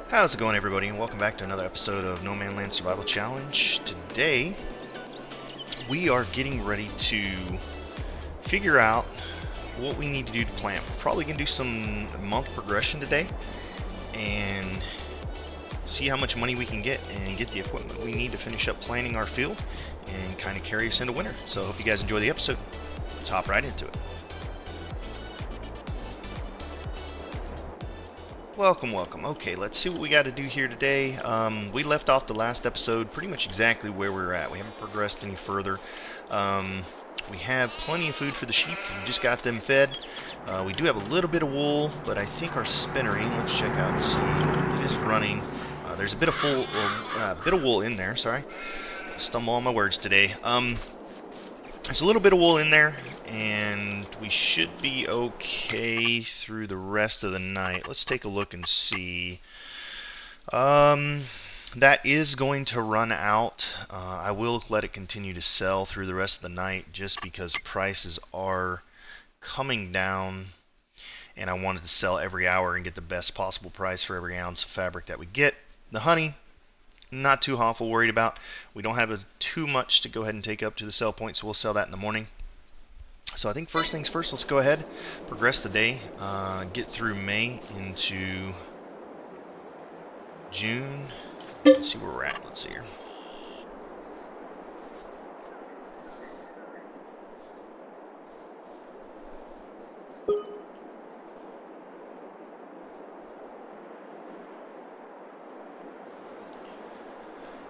How's it going, everybody, and welcome back to another episode of NoMansLand Survival Challenge. Today we are getting ready to figure out what we need to do to plant. We're probably going to do some month progression today and see how much money we can get and get the equipment we need to finish up planting our field and kind of carry us into winter. So I hope you guys enjoy the episode. Let's hop right into it. Welcome. Okay, let's see what we got to do here today. We left off the last episode pretty much exactly where we're at. We haven't progressed any further. We have plenty of food for the sheep. We just got them fed. We do have a little bit of wool, but I think our spinnery, let's check out and see, it is running. There's a bit of wool in there, sorry. Stumble on my words today. There's a little bit of wool in there, and we should be okay through the rest of the night. Let's take a look and see. That is going to run out. I will let it continue to sell through the rest of the night just because prices are coming down, and I wanted to sell every hour and get the best possible price for every ounce of fabric that we get. The honey, not too awful worried about. We don't have too much to go ahead and take up to the sell point, so we'll sell that in the morning. So I think first things first, let's go ahead, progress the day, get through May into June. Let's see where we're at. Let's see here.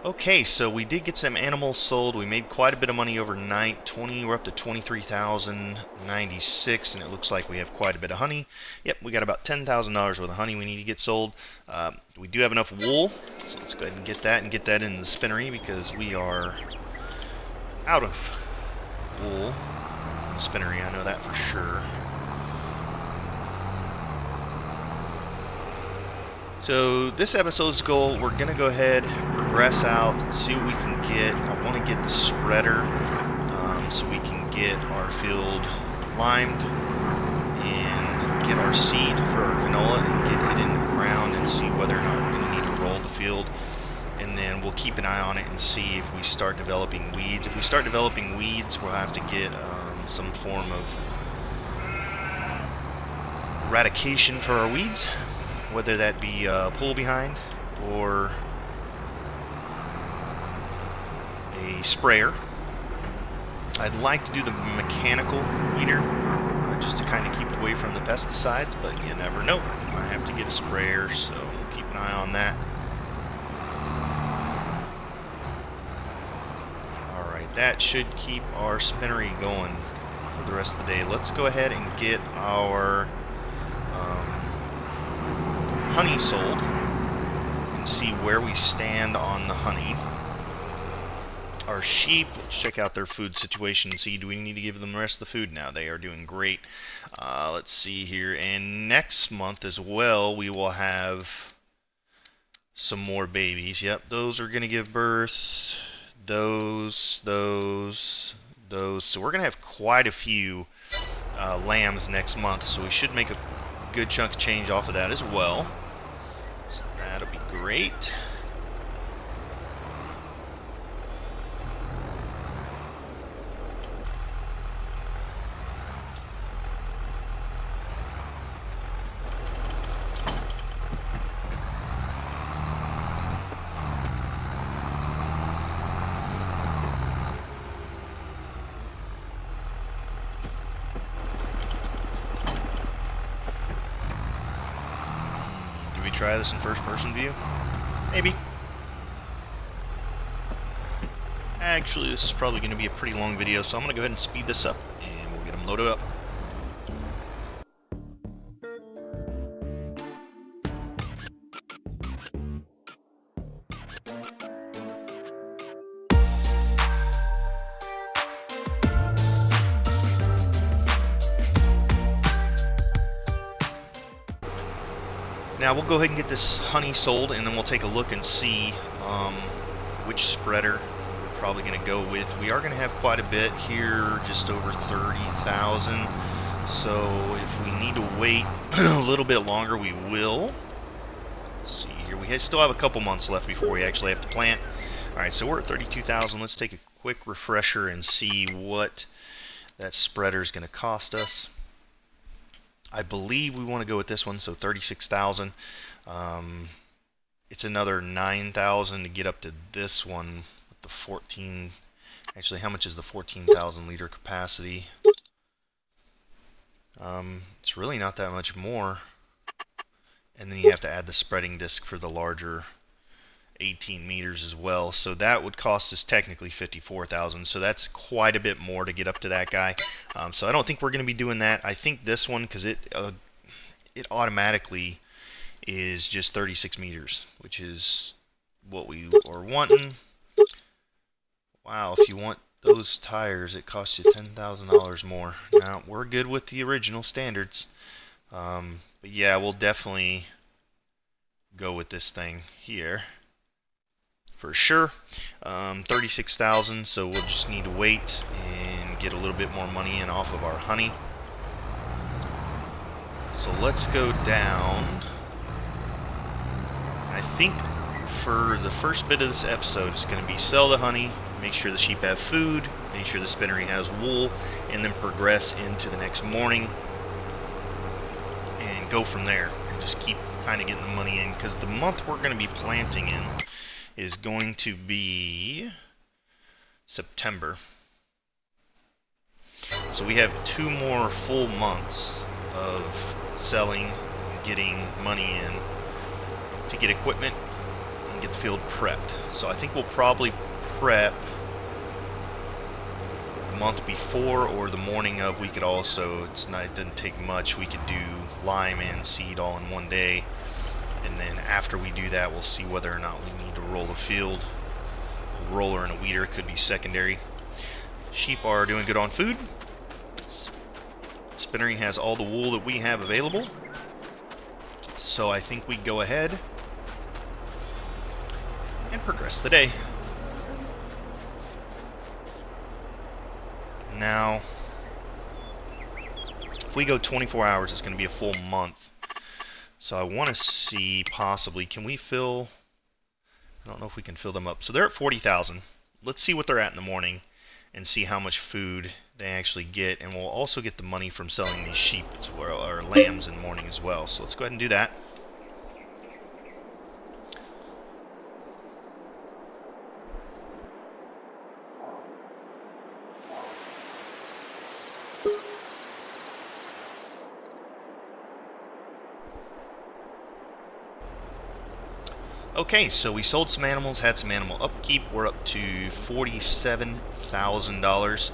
Okay, so we did get some animals sold. We made quite a bit of money overnight. We're up to 23,096, and it looks like we have quite a bit of honey. Yep, we got about $10,000 worth of honey we need to get sold. We do have enough wool, so let's go ahead and get that in the spinnery because we are out of wool in the spinnery. I know that for sure. So this episode's goal, we're going to go ahead, progress out, see what we can get. I want to get the spreader so we can get our field limed and get our seed for our canola and get it in the ground and see whether or not we're going to need to roll the field. And then we'll keep an eye on it and see if we start developing weeds. If we start developing weeds, we'll have to get some form of eradication for our weeds, whether that be a pull behind or a sprayer. I'd like to do the mechanical weeder just to kind of keep away from the pesticides, but you never know. I have to get a sprayer, so we'll keep an eye on that. Alright, that should keep our spinnery going for the rest of the day. Let's go ahead and get our honey sold and see where we stand on the honey. Our sheep, let's check out their food situation and see, do we need to give them the rest of the food now? They are doing great. Let's see here, and next month as well we will have some more babies. Yep, those are going to give birth. Those. So we're going to have quite a few lambs next month, so we should make a good chunk of change off of that as well. So that'll be great. Try this in first person view? Maybe. Actually, this is probably going to be a pretty long video, so I'm going to go ahead and speed this up and we'll get them loaded up. Now we'll go ahead and get this honey sold, and then we'll take a look and see which spreader we're probably going to go with. We are going to have quite a bit here, just over 30,000. So if we need to wait a little bit longer, we will. Let's see here. We still have a couple months left before we actually have to plant. All right, so we're at 32,000. Let's take a quick refresher and see what that spreader is going to cost us. I believe we want to go with this one, so 36,000. It's another 9,000 to get up to this one with the 14. Actually, how much is the 14,000 liter capacity? It's really not that much more. And then you have to add the spreading disc for the larger 18 meters as well. So that would cost us technically 54,000. So that's quite a bit more to get up to that guy. So I don't think we're going to be doing that. I think this one, because it automatically is just 36 meters, which is what we are wanting. Wow, if you want those tires, it costs you $10,000 more. Now, we're good with the original standards. But yeah, we'll definitely go with this thing here for sure. 36,000, so we'll just need to wait and get a little bit more money in off of our honey. So let's go down. I think for the first bit of this episode, it's going to be sell the honey, make sure the sheep have food, make sure the spinnery has wool, and then progress into the next morning and go from there and just keep kind of getting the money in, because the month we're going to be planting in is going to be September. So we have 2 more full months of selling and getting money in to get equipment and get the field prepped. So I think we'll probably prep the month before or the morning of. We could also, it doesn't take much, we could do lime and seed all in one day, and then after we do that, we'll see whether or not we need to roll the field. A roller and a weeder could be secondary. Sheep are doing good on food. Spinnery has all the wool that we have available, so I think we go ahead and progress the day. Now, if we go 24 hours, it's going to be a full month. So I want to see possibly, can we fill, I don't know if we can fill them up. So they're at 40,000. Let's see what they're at in the morning and see how much food they actually get. And we'll also get the money from selling these sheep as well, or lambs in the morning as well. So let's go ahead and do that. Okay, so we sold some animals, had some animal upkeep. We're up to $47,000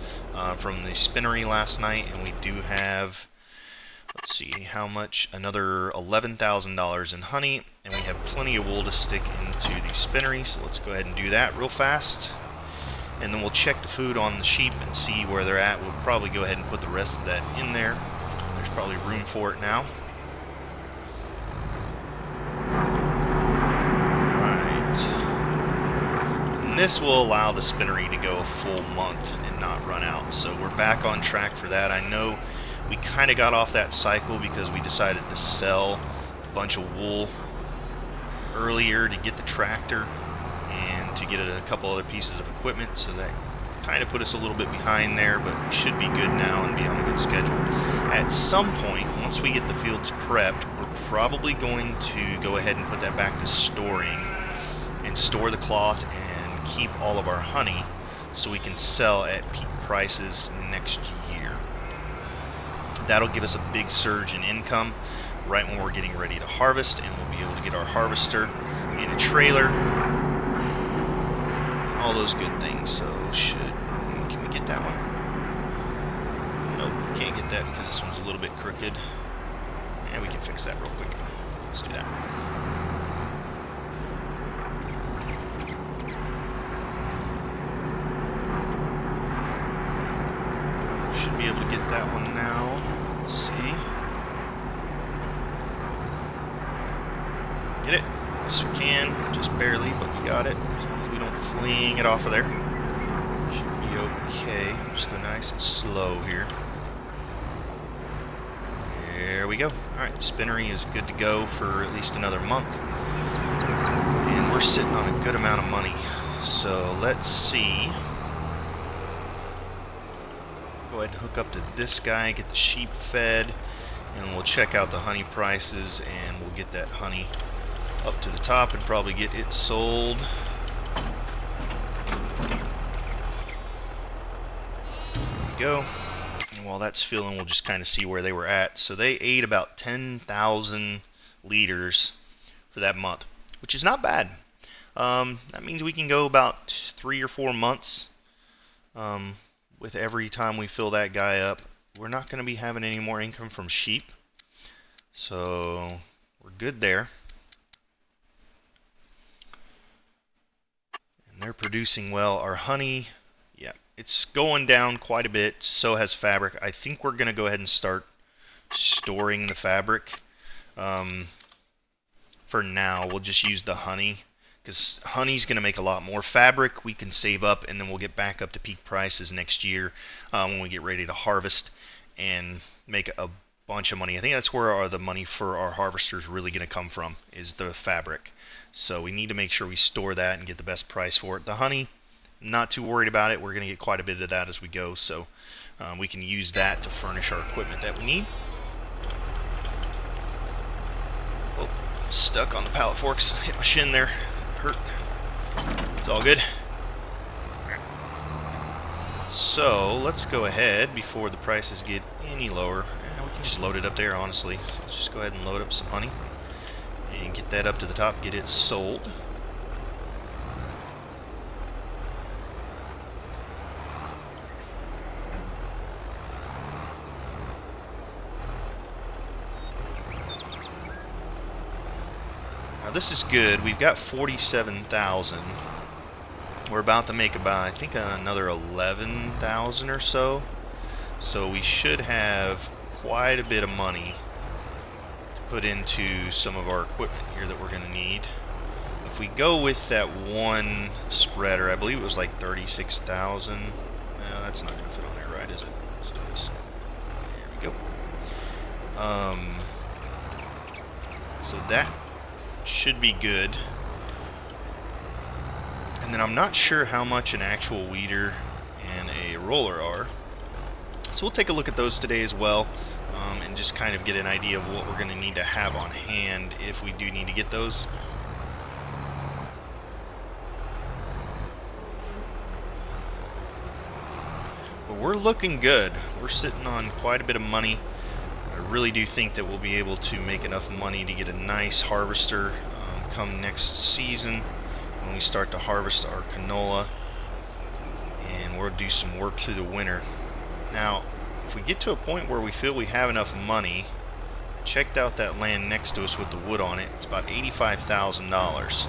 from the spinnery last night, and we do have, let's see how much, another $11,000 in honey, and we have plenty of wool to stick into the spinnery. So let's go ahead and do that real fast, and then we'll check the food on the sheep and see where they're at. We'll probably go ahead and put the rest of that in there. There's probably room for it now. And this will allow the spinnery to go a full month and not run out. So we're back on track for that. I know we kind of got off that cycle because we decided to sell a bunch of wool earlier to get the tractor and to get a couple other pieces of equipment. So that kind of put us a little bit behind there, but we should be good now and be on a good schedule. At some point, once we get the fields prepped, we're probably going to go ahead and put that back to storing and store the cloth and keep all of our honey so we can sell at peak prices next year. That'll give us a big surge in income right when we're getting ready to harvest, and we'll be able to get our harvester in a trailer, all those good things. So can we get that one? Nope, we can't get that because this one's a little bit crooked. And we can fix that real quick. Let's do that. Should be able to get that one now. Let's see. Get it? Yes, we can. Just barely, but we got it. As long as we don't fling it off of there. Should be okay. Just go nice and slow here. There we go. Alright, spinnery is good to go for at least another month. we're sitting on a good amount of money. So let's see. Go ahead and hook up to this guy, get the sheep fed, and we'll check out the honey prices, and we'll get that honey up to the top and probably get it sold. There we go. And while that's filling, we'll just kind of see where they were at. So they ate about 10,000 liters for that month, which is not bad. That means we can go about 3 or 4 months with every time we fill that guy up. We're not going to be having any more income from sheep, so we're good there. And they're producing well. Our honey, yeah, it's going down quite a bit. So has fabric. I think we're going to go ahead and start storing the fabric. For now, we'll just use the honey, because honey's going to make a lot more. Fabric we can save up, and then we'll get back up to peak prices next year when we get ready to harvest and make a bunch of money. I think that's where the money for our harvester is really going to come from, is the fabric. So we need to make sure we store that and get the best price for it. The honey, not too worried about it. We're going to get quite a bit of that as we go, so we can use that to furnish our equipment that we need. Oh, stuck on the pallet forks. Hit my shin there. Hurt. It's all good. So let's go ahead before the prices get any lower. We can just load it up there, honestly. So let's just go ahead and load up some honey and get that up to the top, get it sold. Now this is good. We've got 47,000. We're about to make about, I think, another 11,000 or so. So we should have quite a bit of money to put into some of our equipment here that we're going to need. If we go with that one spreader, I believe it was like 36,000. No, that's not going to fit on there, right, is it? Let's do this. There we go. So that should be good. And then I'm not sure how much an actual weeder and a roller are. So we'll take a look at those today as well, and just kind of get an idea of what we're going to need to have on hand if we do need to get those. But we're looking good. We're sitting on quite a bit of money. I really do think that we'll be able to make enough money to get a nice harvester come next season, when we start to harvest our canola, and we'll do some work through the winter. Now, if we get to a point where we feel we have enough money, checked out that land next to us with the wood on it. It's about $85,000.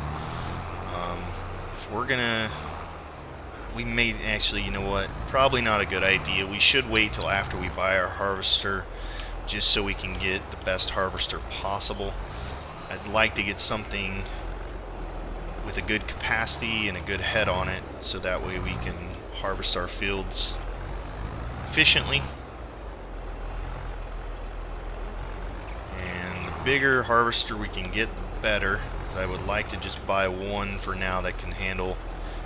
If we're gonna, we may actually, you know what, probably not a good idea. We should wait till after we buy our harvester, just so we can get the best harvester possible. I'd like to get something with a good capacity and a good head on it, so that way we can harvest our fields efficiently. And the bigger harvester we can get, the better, because I would like to just buy one for now that can handle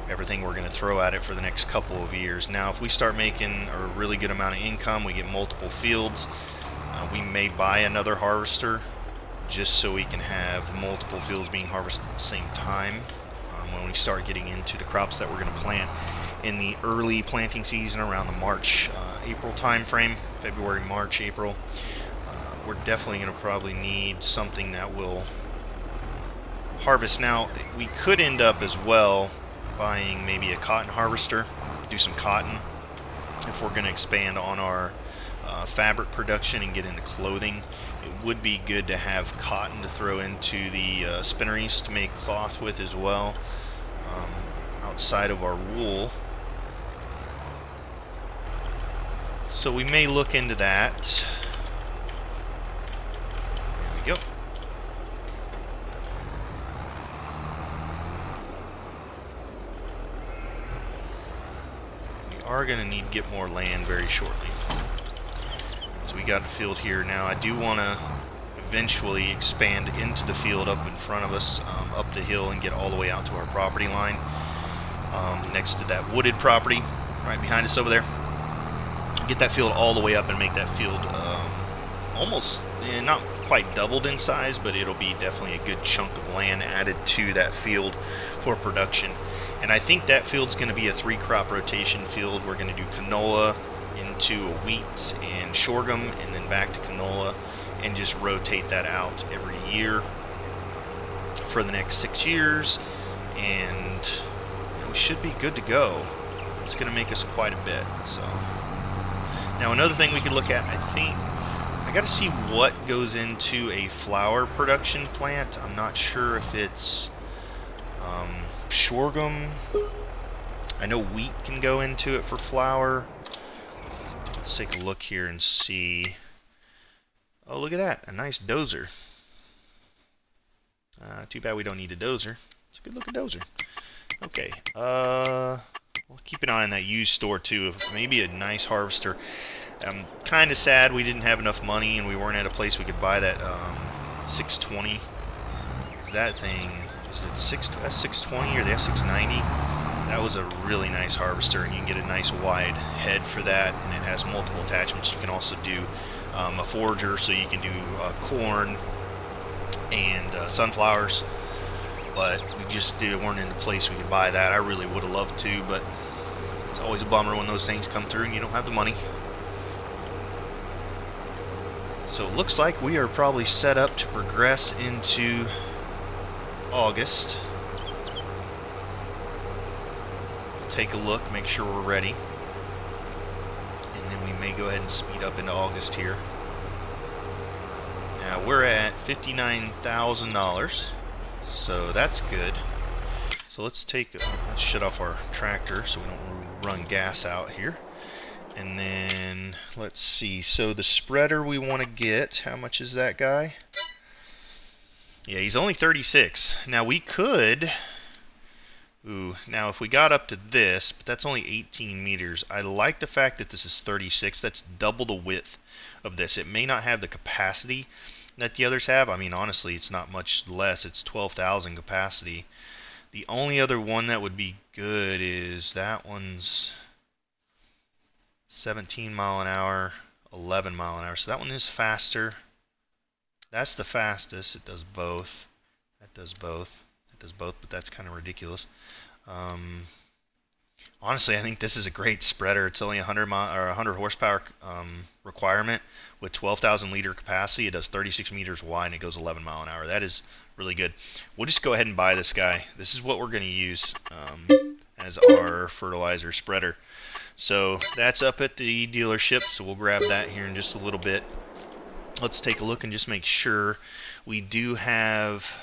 everything we're going to throw at it for the next couple of years. Now, if we start making a really good amount of income, we get multiple fields, we may buy another harvester just so we can have multiple fields being harvested at the same time when we start getting into the crops that we're going to plant in the early planting season around the March, April time frame, February, March, April. We're definitely going to probably need something that will harvest. Now, we could end up as well buying maybe a cotton harvester, do some cotton if we're going to expand on our fabric production and get into clothing. It would be good to have cotton to throw into the spinneries to make cloth with as well, outside of our wool. So we may look into that. There we go. We are going to need to get more land very shortly. So we got a field here now. I do want to eventually expand into the field up in front of us, up the hill, and get all the way out to our property line, next to that wooded property right behind us over there. Get that field all the way up and make that field almost, not quite doubled in size, but it'll be definitely a good chunk of land added to that field for production. And I think that field's going to be a 3-crop rotation field. We're going to do canola into a wheat and sorghum, and then back to canola, and just rotate that out every year for the next 6 years, and we should be good to go. It's going to make us quite a bit. So now another thing we could look at, I think I got to see what goes into a flour production plant. I'm not sure if it's sorghum. I know wheat can go into it for flour. Let's take a look here and see. Oh, look at that, a nice dozer. Too bad we don't need a dozer. It's a good looking dozer. Okay, we'll keep an eye on that used store too. Maybe a nice harvester. I'm kind of sad we didn't have enough money and we weren't at a place we could buy that 620. Is that thing? Is it that's 620 or the S690? That was a really nice harvester, and you can get a nice wide head for that, and it has multiple attachments. You can also do a forager, so you can do corn and sunflowers. But we just weren't in a place we could buy that. I really would have loved to, but it's always a bummer when those things come through and you don't have the money. So it looks like we are probably set up to progress into August. Take a look, make sure we're ready, and then we may go ahead and speed up into August here. Now we're at $59,000, so that's good. So let's shut off our tractor so we don't run gas out here. And then let's see, so the spreader we want to get, how much is that guy? Yeah, he's only 36. Now we could, now if we got up to this, but that's only 18 meters. I like the fact that this is 36. That's double the width of this. It may not have the capacity that the others have. I mean, honestly, it's not much less. It's 12,000 capacity. The only other one that would be good is that one's 17 mile an hour, 11 mile an hour. So that one is faster. That's the fastest. It does both. That does both. It does both, but that's kind of ridiculous. Honestly, I think this is a great spreader. It's only 100 horsepower requirement with 12,000 liter capacity. It does 36 meters wide and it goes 11 mile an hour. That is really good. We'll just go ahead and buy this guy. This is what we're going to use as our fertilizer spreader. So that's up at the dealership, so we'll grab that here in just a little bit. Let's take a look and just make sure we do have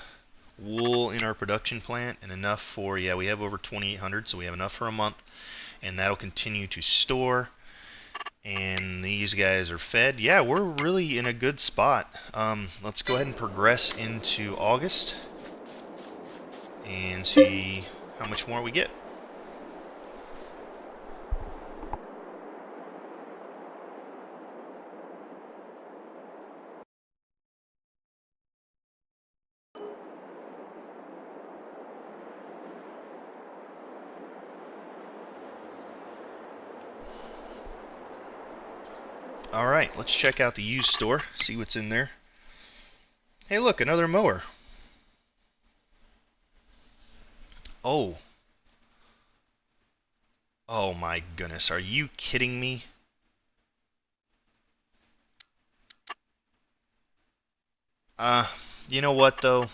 wool in our production plant and enough for, yeah, we have over 2,800, so we have enough for a month, and that'll continue to store. And these guys are fed. Yeah, we're really in a good spot. Let's go ahead and progress into August and see how much more we get. Alright, let's check out the used store, see what's in there. Hey look, another mower. Oh. Oh my goodness, are you kidding me? You know what though?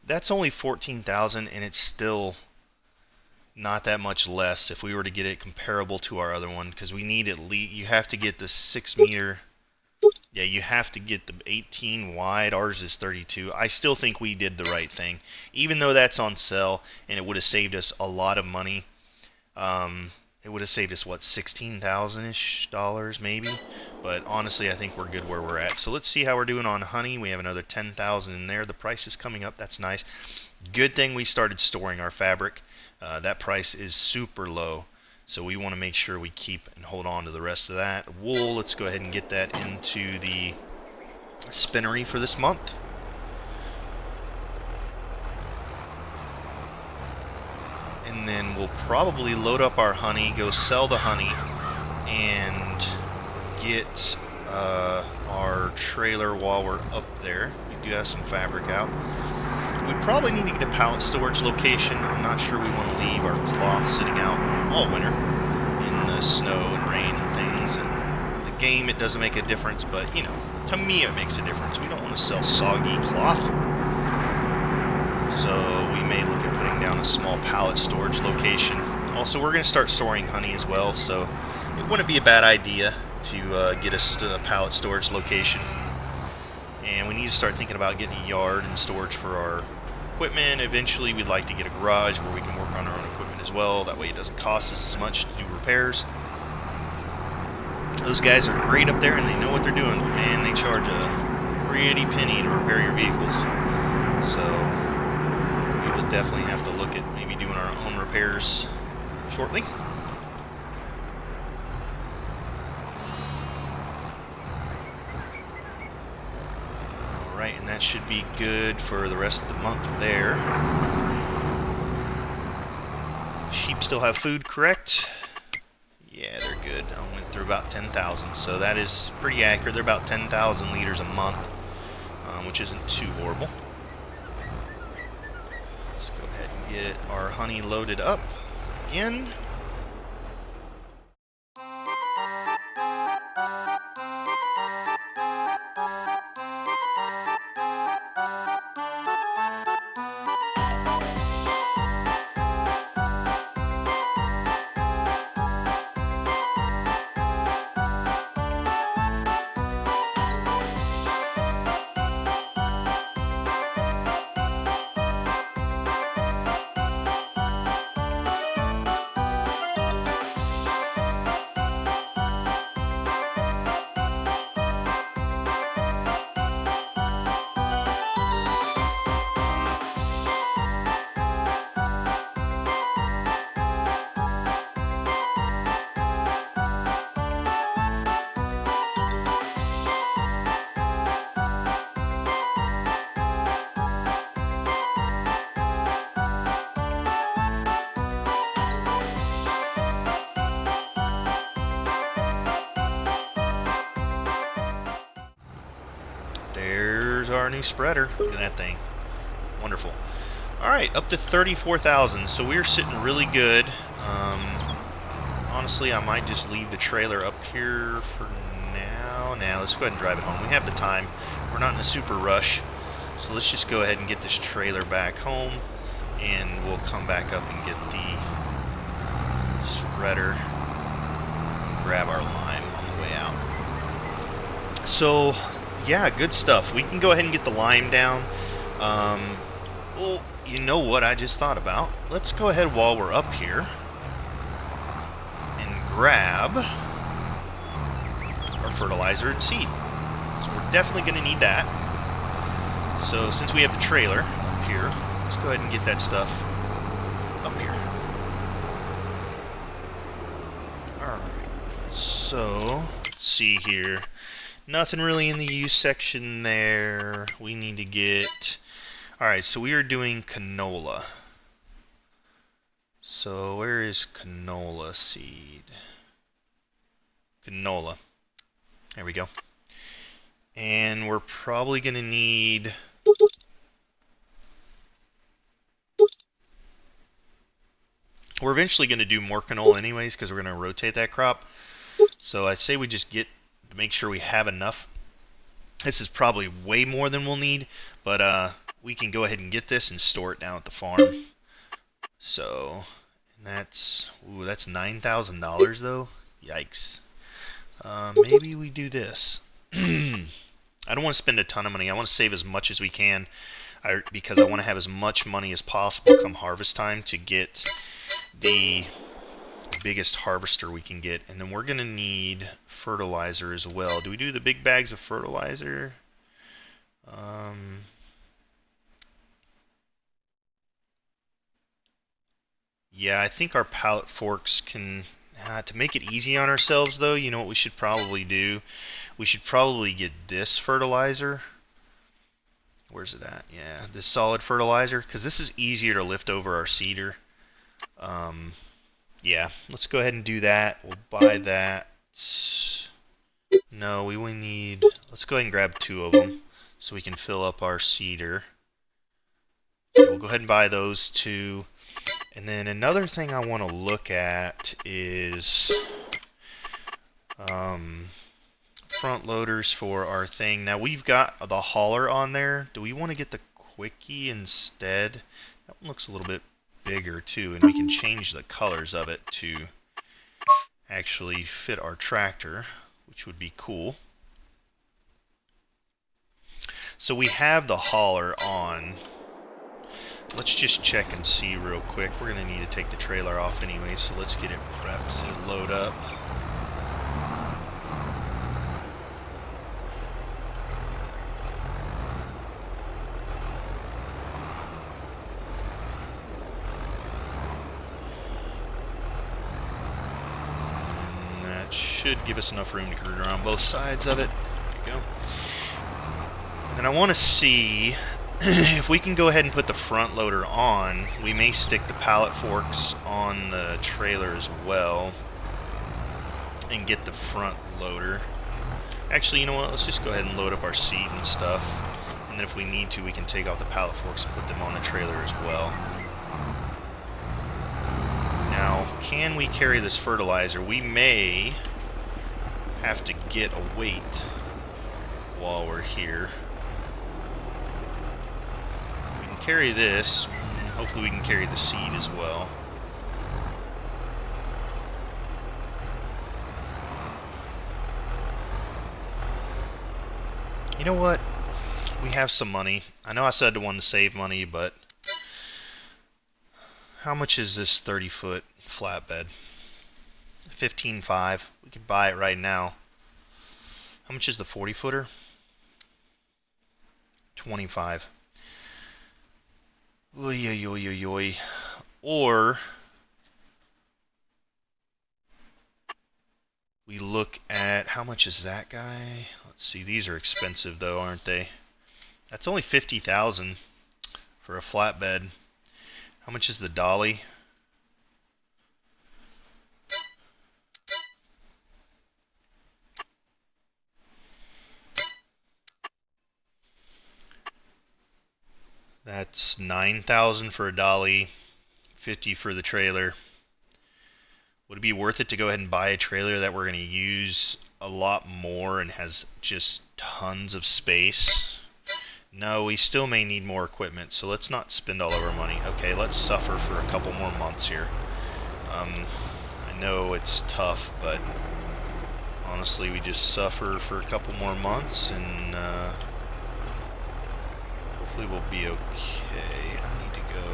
That's only 14,000 and it's still not that much less if we were to get it comparable to our other one, because we need at least, you have to get the 6 meter, yeah, you have to get the 18 wide. Ours is 32. I still think we did the right thing, even though that's on sale and it would have saved us a lot of money. It would have saved us what, $16,000-ish maybe, but honestly I think we're good where we're at. So let's see how we're doing on honey. We have another 10,000 in there. The price is coming up. That's nice. Good thing we started storing our fabric. That price is super low. So we want to make sure we keep and hold on to the rest of that. Wool, let's go ahead and get that into the spinnery for this month. And then we'll probably load up our honey, go sell the honey, and get our trailer while we're up there. We do have some fabric out. We probably need to get a pallet storage location. I'm not sure we want to leave our cloth sitting out all winter in the snow and rain and things. And the game, it doesn't make a difference, but you know, to me it makes a difference. We don't want to sell soggy cloth. So we may look at putting down a small pallet storage location. Also, we're going to start storing honey as well, so it wouldn't be a bad idea to get us to a pallet storage location. And we need to start thinking about getting a yard and storage for our equipment. Eventually, we'd like to get a garage where we can work on our own equipment as well. That way it doesn't cost us as much to do repairs. Those guys are great up there and they know what they're doing. Man, they charge a pretty penny to repair your vehicles. So we will definitely have to look at maybe doing our own repairs shortly. Alright, and that should be good for the rest of the month there. Sheep still have food, correct? Yeah, they're good. I went through about 10,000, so that is pretty accurate. They're about 10,000 liters a month, which isn't too horrible. Let's go ahead and get our honey loaded up again. There's our new spreader. Look at that thing. Wonderful. Alright, up to 34,000. So we're sitting really good. Honestly, I might just leave the trailer up here for now. Now, let's go ahead and drive it home. We have the time. We're not in a super rush. So let's just go ahead and get this trailer back home. And we'll come back up and get the spreader. Grab our lime on the way out. So yeah, good stuff. We can go ahead and get the lime down. Well, you know what I just thought about? Let's go ahead while we're up here and grab our fertilizer and seed. So we're definitely going to need that. So since we have the trailer up here, let's go ahead and get that stuff up here. Alright, so let's see here. Nothing really in the use section there. We need to get... Alright, so we are doing canola. So where is canola seed? Canola. There we go. And we're probably going to need... We're eventually going to do more canola anyways because we're going to rotate that crop. So I'd say we just get... to make sure we have enough. This is probably way more than we'll need, but we can go ahead and get this and store it down at the farm. So that's $9,000 though. Yikes. Maybe we do this. I don't want to spend a ton of money. I want to save as much as we can because I want to have as much money as possible come harvest time to get the biggest harvester we can get. And then we're going to need fertilizer as well. Do we do the big bags of fertilizer? Yeah, I think our pallet forks can... to make it easy on ourselves, though, you know what we should probably do? We should probably get this fertilizer. Where's it at? Yeah, this solid fertilizer, because this is easier to lift over our seeder. Yeah, let's go ahead and do that. We'll buy that. No, we only need... Let's go ahead and grab 2 of them so we can fill up our seeder. Okay, we'll go ahead and buy those 2. And then another thing I want to look at is front loaders for our thing. Now we've got the hauler on there. Do we want to get the quickie instead? That one looks a little bit bigger too, and we can change the colors of it to actually fit our tractor, which would be cool. So we have the hauler on. Let's just check and see real quick. We're going to need to take the trailer off anyway, so let's get it prepped to load up. And that should give us enough room to cruise around both sides of it. There we go. And I want to see if we can go ahead and put the front loader on. We may stick the pallet forks on the trailer as well and get the front loader. Actually, you know what? Let's just go ahead and load up our seed and stuff. And then if we need to, we can take off the pallet forks and put them on the trailer as well. Now, can we carry this fertilizer? We may have to get a weight while we're here. Carry this, and hopefully we can carry the seed as well. You know what? We have some money. I know I said I wanted to save money, but how much is this 30-foot flatbed? 15.5. We could buy it right now. How much is the 40-footer? 25. Oy, oy, oy, oy, oy. Or we look at, how much is that guy? Let's see, these are expensive though, aren't they? That's only 50,000 for a flatbed. How much is the dolly? That's 9,000 for a dolly, 50 for the trailer. Would it be worth it to go ahead and buy a trailer that we're going to use a lot more and has just tons of space? No, we still may need more equipment, so let's not spend all of our money. Okay, let's suffer for a couple more months here. I know it's tough, but honestly, we just suffer for a couple more months and hopefully we'll be okay. I need to go.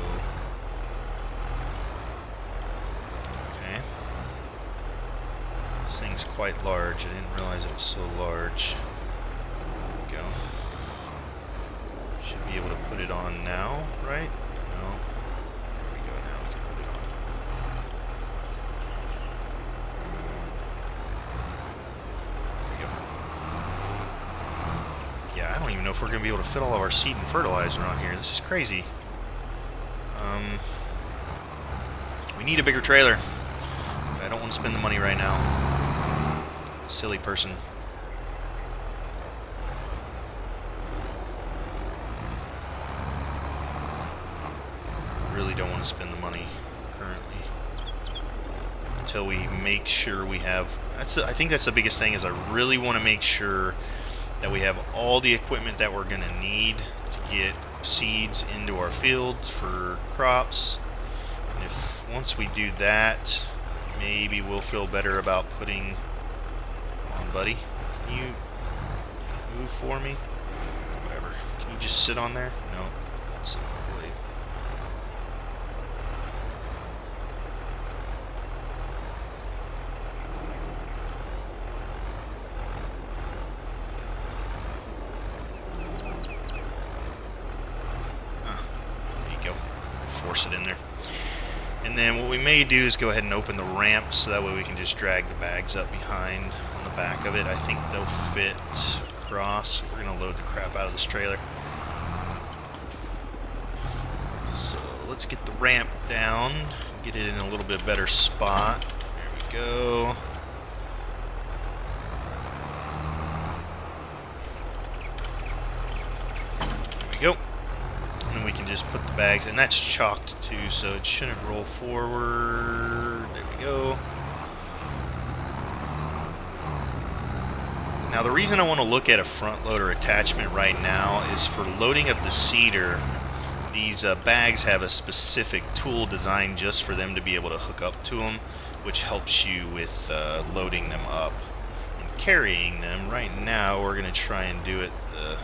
Okay. This thing's quite large. I didn't realize it was so large. There we go. Should be able to put it on now, right? No. There we go. Now we can put it on. There we go. Yeah, I don't even know if we're going to be able to fit all of our seed and fertilizer on here. This is crazy. We need a bigger trailer. But I don't want to spend the money right now. Silly person. Really don't want to spend the money currently until we make sure we have. I think that's the biggest thing. Is I really want to make sure that we have all the equipment that we're going to need to get seeds into our fields for crops. And if once we do that, maybe we'll feel better about putting on, buddy. Can you move for me? Whatever. Can you just sit on there? No. Don't sit on the blade. Force it in there. And then what we may do is go ahead and open the ramp so that way we can just drag the bags up behind on the back of it. I think they'll fit across. We're going to load the crap out of this trailer. So let's get the ramp down, get it in a little bit better spot. There we go. There we go. And we can just put the bags, and that's chalked too, so it shouldn't roll forward. There we go. Now the reason I want to look at a front loader attachment right now is for loading up the cedar. These bags have a specific tool designed just for them to be able to hook up to them, which helps you with loading them up and carrying them. Right now we're going to try and do it the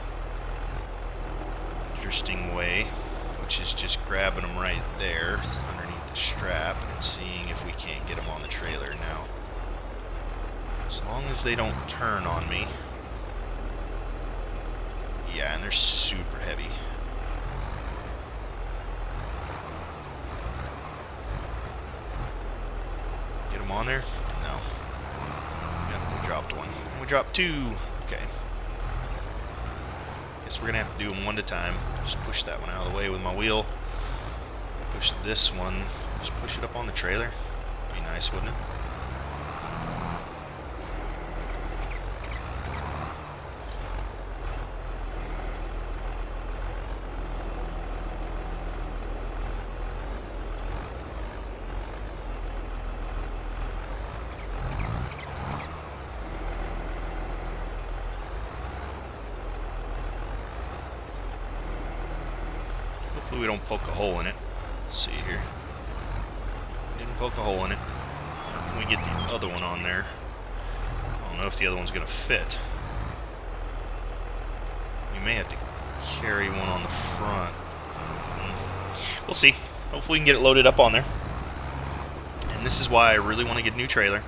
interesting way, which is just grabbing them right there underneath the strap and seeing if we can't get them on the trailer. Now, as long as they don't turn on me. Yeah, and they're super heavy. Get them on there? No. Yep, we dropped one. We dropped two. Okay. Guess we're gonna have to do them one at a time. Just push that one out of the way with my wheel. Push this one. Just push it up on the trailer. Be nice, wouldn't it? Hopefully we don't poke a hole in it. Let's see here. Didn't poke a hole in it. How can we get the other one on there? I don't know if the other one's going to fit. We may have to carry one on the front. We'll see. Hopefully we can get it loaded up on there. And this is why I really want to get a new trailer.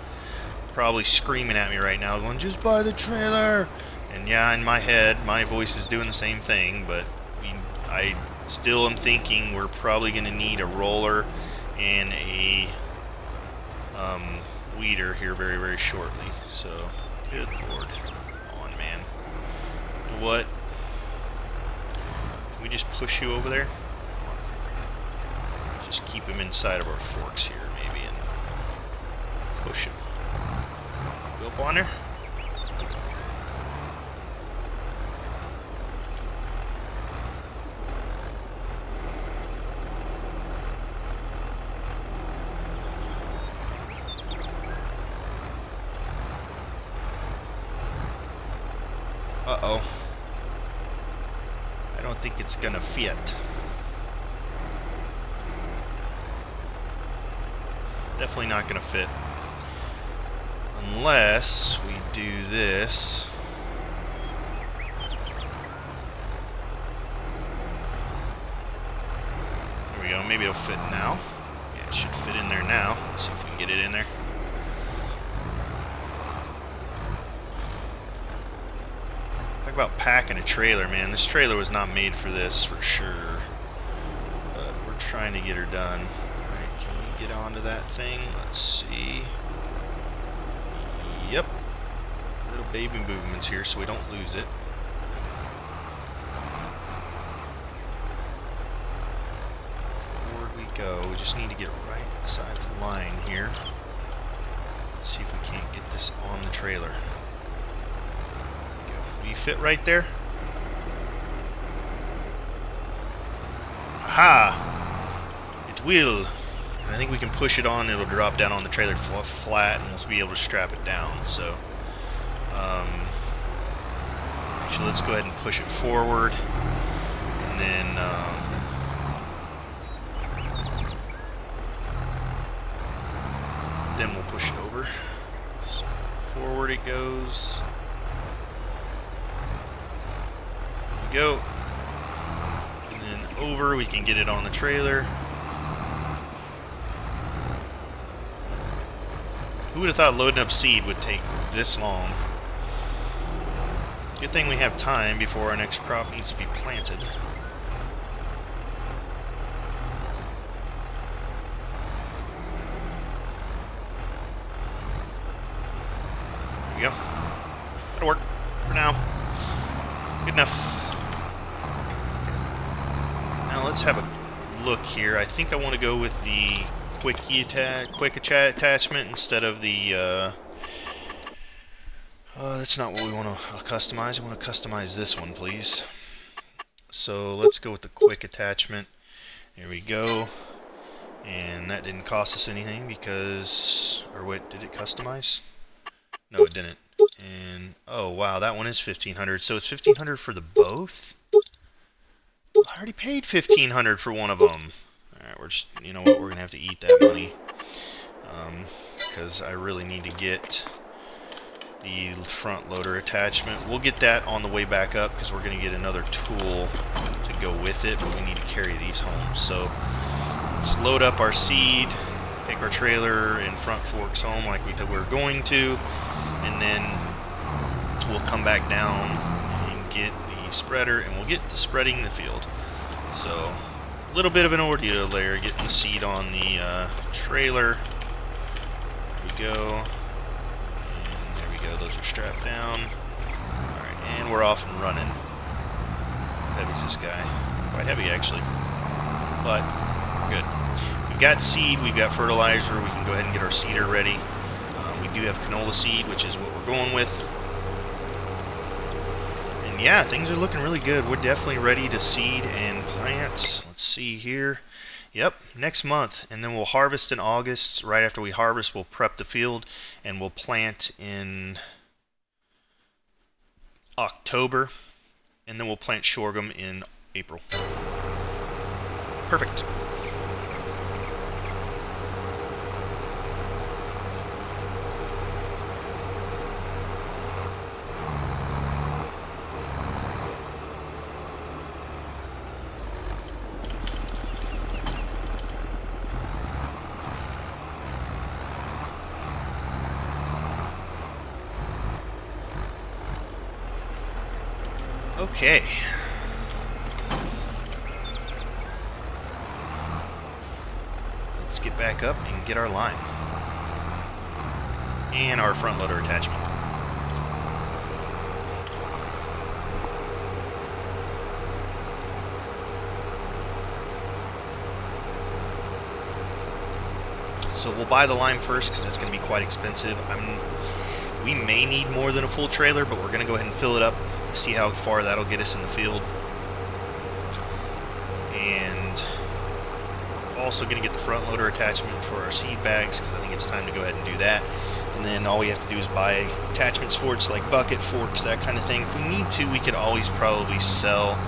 Probably screaming at me right now, going, just buy the trailer! And yeah, in my head, my voice is doing the same thing, but I still am thinking we're probably going to need a roller and a weeder here very, very shortly. So, good lord. Come on, man. You know what? Can we just push you over there? Just keep him inside of our forks here, maybe, and push him. Go up on there. Uh-oh. I don't think it's gonna fit. Definitely not gonna fit. Unless we do this. There we go. Maybe it'll fit now. Yeah, it should fit in there now. Let's see if we can get it in there. Talk about packing a trailer, man. This trailer was not made for this, for sure. But we're trying to get her done. Alright, can we get onto that thing? Let's see. Yep. Little baby movements here so we don't lose it. Forward we go. We just need to get right inside the line here. Let's see if we can't get this on the trailer. Will you fit right there? Aha! It will. And I think we can push it on. It'll drop down on the trailer flat, and we'll be able to strap it down. So, actually, let's go ahead and push it forward, and then we'll push it over. So forward it goes. Go, and then over we can get it on the trailer. Who would have thought loading up seed would take this long? Good thing we have time before our next crop needs to be planted. Good enough. Now let's have a look here. I think I want to go with the quick attachment instead of the that's not what we want to customize. I want to customize this one, please. So let's go with the quick attachment. Here we go. And that didn't cost us anything because, or wait, did it customize? No, it didn't. And oh wow, that one is 1,500. So it's 1,500 for the both. I already paid 1,500 for one of them. All right, we're just, you know what, we're gonna have to eat that money because I really need to get the front loader attachment. We'll get that on the way back up because we're going to get another tool to go with it, but we need to carry these home. So let's load up our seed, take our trailer and front forks home like we were going to, and then we'll come back down and get the spreader and we'll get to spreading the field. So a little bit of an ordeal there, getting the seed on the trailer. There we go. Those are strapped down. Alright, and we're off and running. How heavy is this guy? Quite heavy, actually. But, good. We've got seed, we've got fertilizer, we can go ahead and get our seeder ready. We do have canola seed, which is what we're going with. And yeah, things are looking really good. We're definitely ready to seed and plant. Let's see here. Yep, next month, and then we'll harvest in August. Right after we harvest, we'll prep the field, and we'll plant in October, and then we'll plant sorghum in April. Perfect. Okay. Let's get back up and get our line. And our front loader attachment. So we'll buy the line first because that's going to be quite expensive. We may need more than a full trailer, but we're going to go ahead and fill it up. See how far that'll get us in the field. And also going to get the front loader attachment for our seed bags because I think it's time to go ahead and do that. And then all we have to do is buy attachments for it, so like bucket forks, that kind of thing. If we need to, we could always probably sell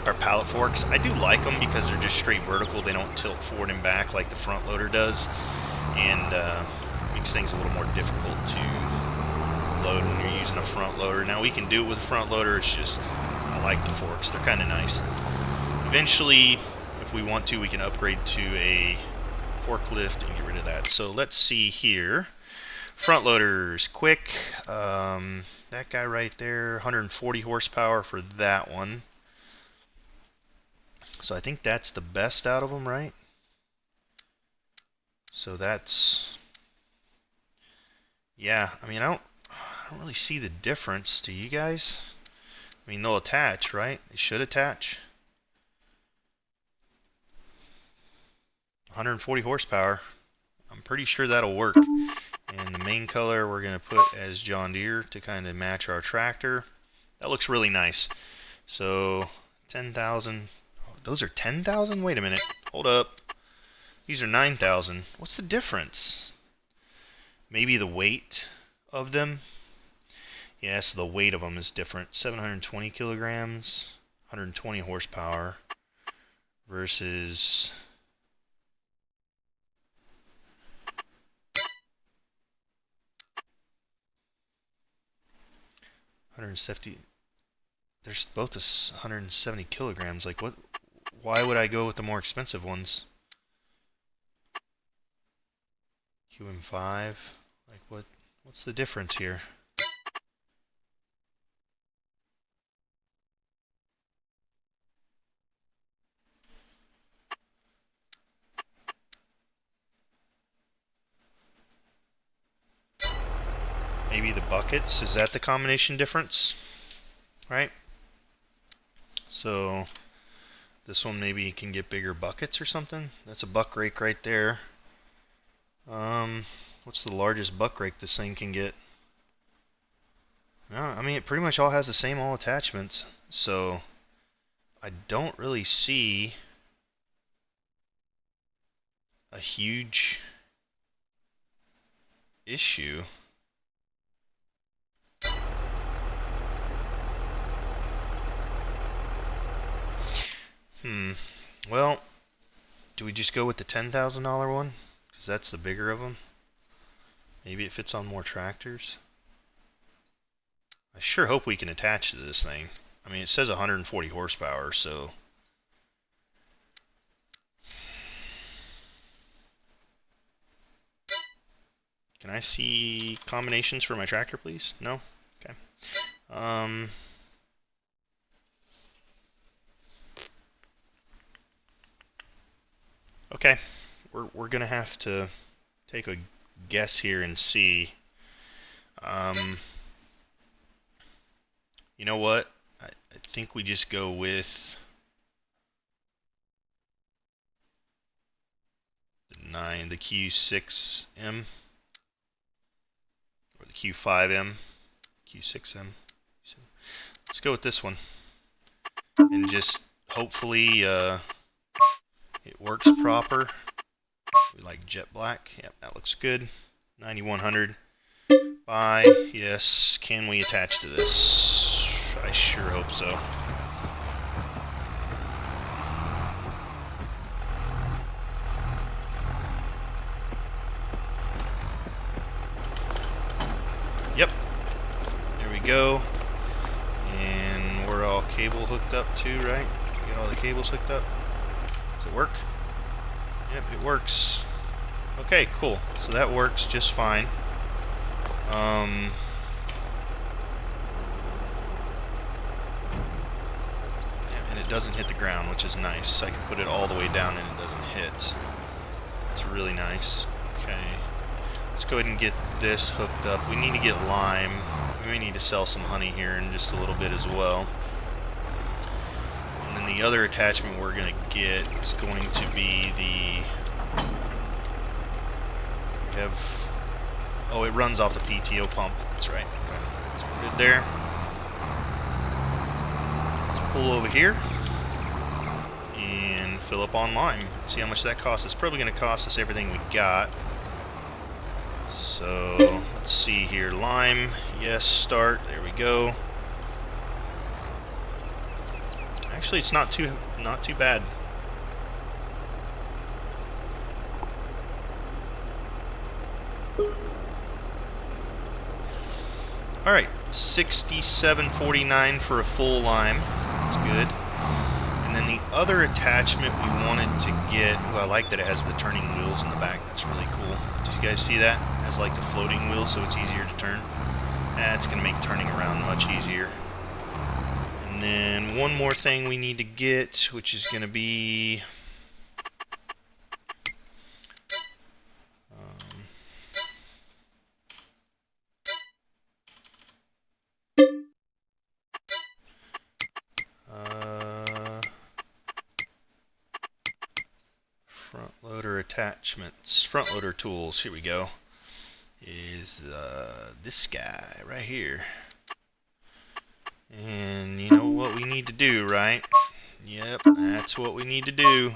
our pallet forks. I do like them because they're just straight vertical. They don't tilt forward and back like the front loader does, and makes things a little more difficult to load when you're using a front loader. Now we can do it with a front loader, it's just I like the forks, they're kind of nice. Eventually, if we want to, we can upgrade to a forklift and get rid of that. So let's see here. Front loaders, quick. That guy right there, 140 horsepower for that one. So I think that's the best out of them, right? So that's, yeah, I mean, I don't really see the difference to you guys. I mean, they'll attach, right? They should attach. 140 horsepower. I'm pretty sure that'll work. And the main color we're going to put as John Deere to kind of match our tractor. That looks really nice. So 10,000. Oh, those are 10,000? Wait a minute. Hold up. These are 9,000. What's the difference? Maybe the weight of them. Yeah, so the weight of them is different. 720 kilograms, 120 horsepower versus 170. They're both 170 kilograms. Like, what? Why would I go with the more expensive ones? QM5. Like, what's the difference here? Maybe the buckets, is that the combination difference? Right? So this one maybe can get bigger buckets or something. That's a buck rake right there. What's the largest buck rake this thing can get? No, I mean it pretty much all has the same all attachments, so I don't really see a huge issue. Well, do we just go with the $10,000 one? Because that's the bigger of them. Maybe it fits on more tractors. I sure hope we can attach to this thing. I mean, it says 140 horsepower, so... Can I see combinations for my tractor, please? No? Okay. Okay, we're gonna have to take a guess here and see. You know what? I think we just go with the Q6M or the Q5M, Q6M. Let's go with this one, and just hopefully it works proper. We like jet black. Yep, that looks good. 9100. Buy. Yes. Can we attach to this? I sure hope so. Yep. There we go. And we're all cable hooked up too, right? We got all the cables hooked up. Does it work? Yep, it works. Okay, cool. So that works just fine. And it doesn't hit the ground, which is nice. I can put it all the way down and it doesn't hit. It's really nice. Okay. Let's go ahead and get this hooked up. We need to get lime. We may need to sell some honey here in just a little bit as well. And then the other attachment we're going to get is going to be the... We have... Oh, it runs off the PTO pump. That's right. Okay. So we're good there. Let's pull over here and fill up on lime. See how much that costs. It's probably going to cost us everything we got. So let's see here. Lime, yes, start. There we go. Actually, it's not too bad. All right, $67.49 for a full lime. That's good. And then the other attachment we wanted to get, well, I like that it has the turning wheels in the back. That's really cool. Did you guys see that? It has like the floating wheel, so it's easier to turn. That's going to make turning around much easier. And then one more thing we need to get, which is going to be... front loader attachments, front loader tools, here we go, is this guy right here. And you know what we need to do, right? Yep, that's what we need to do.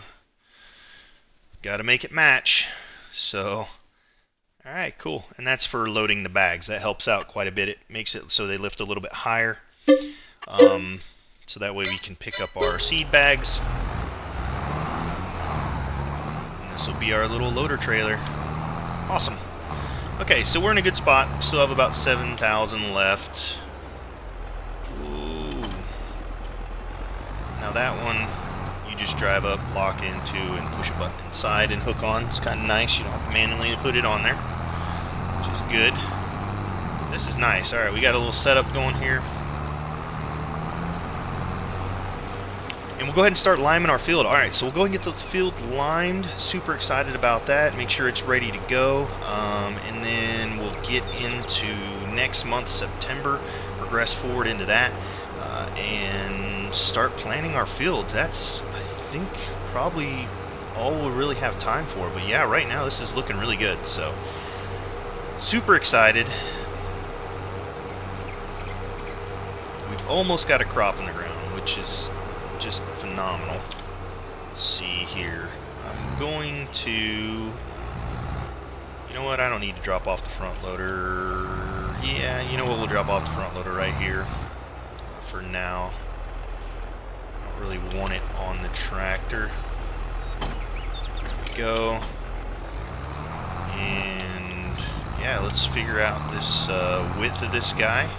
Got to make it match. So, alright, cool. And that's for loading the bags. That helps out quite a bit. It makes it so they lift a little bit higher. So that way we can pick up our seed bags. This will be our little loader trailer. Awesome. Okay, so we're in a good spot. We still have about 7,000 left. Ooh. Now that one, you just drive up, lock into, and push a button inside and hook on. It's kind of nice. You don't have to manually put it on there, which is good. This is nice. All right, we got a little setup going here. And we'll go ahead and start liming our field. Alright, so we'll go ahead and get the field limed. Super excited about that. Make sure it's ready to go. And then we'll get into next month, September. Progress forward into that. And and start planning our field. That's, I think, probably all we'll really have time for. But yeah, right now this is looking really good. So super excited. We've almost got a crop in the ground, which is just phenomenal. Let's see here. I'm going to, you know what, I don't need to drop off the front loader. Yeah, you know what, we'll drop off the front loader right here for now. I don't really want it on the tractor. There we go. And yeah, let's figure out this width of this guy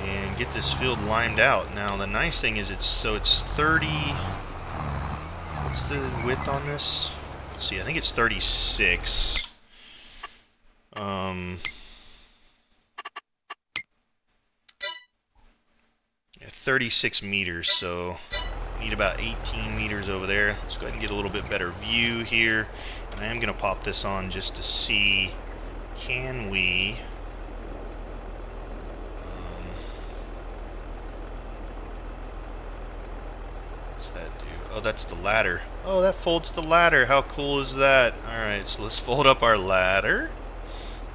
and get this field limed out. Now the nice thing is it's 30. What's the width on this? Let's see, I think it's 36. 36 meters, so need about 18 meters over there. Let's go ahead and get a little bit better view here. And I am going to pop this on just to see, can we what's that do? Oh, that's the ladder. Oh, that folds the ladder. How cool is that? Alright, so let's fold up our ladder.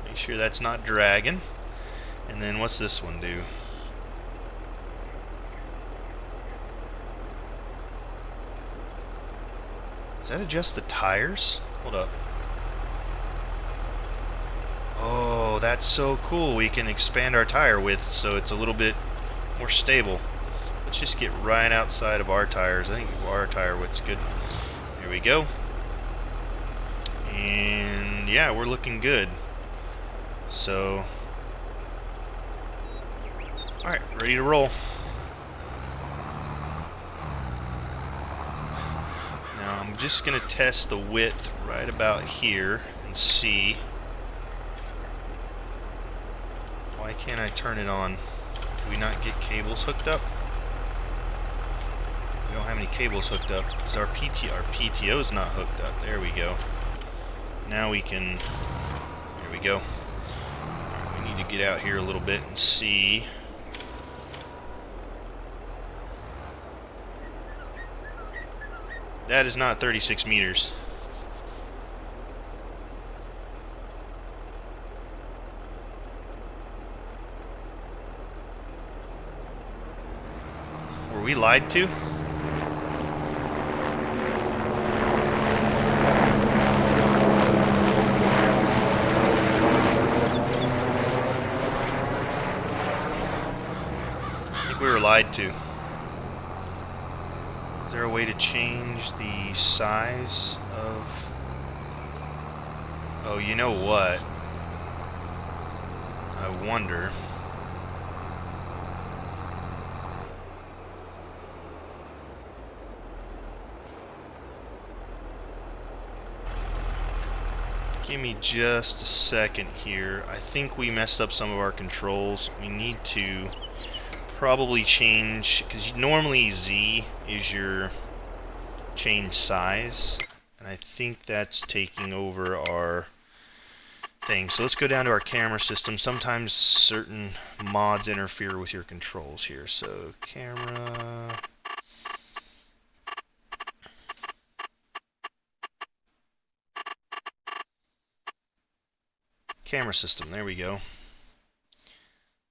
Make sure that's not dragging. And then what's this one do? Does that adjust the tires? Hold up. Oh, that's so cool. We can expand our tire width so it's a little bit more stable. Let's just get right outside of our tires. I think our tire width's good. There we go. And yeah, we're looking good. So, alright, ready to roll. Now I'm just going to test the width right about here and see. Why can't I turn it on? Do we not get cables hooked up? We don't have any cables hooked up because our PTO is not hooked up. There we go. Now we can, there we go. Right, we need to get out here a little bit and see. That is not 36 meters. Were we lied to? I think we were lied to. Is there a way to change the size of... Oh, you know what? I wonder... Give me just a second here. I think we messed up some of our controls. We need to probably change, because normally Z is your change size, and I think that's taking over our thing. So let's go down to our camera system. Sometimes certain mods interfere with your controls here. So camera system, there we go.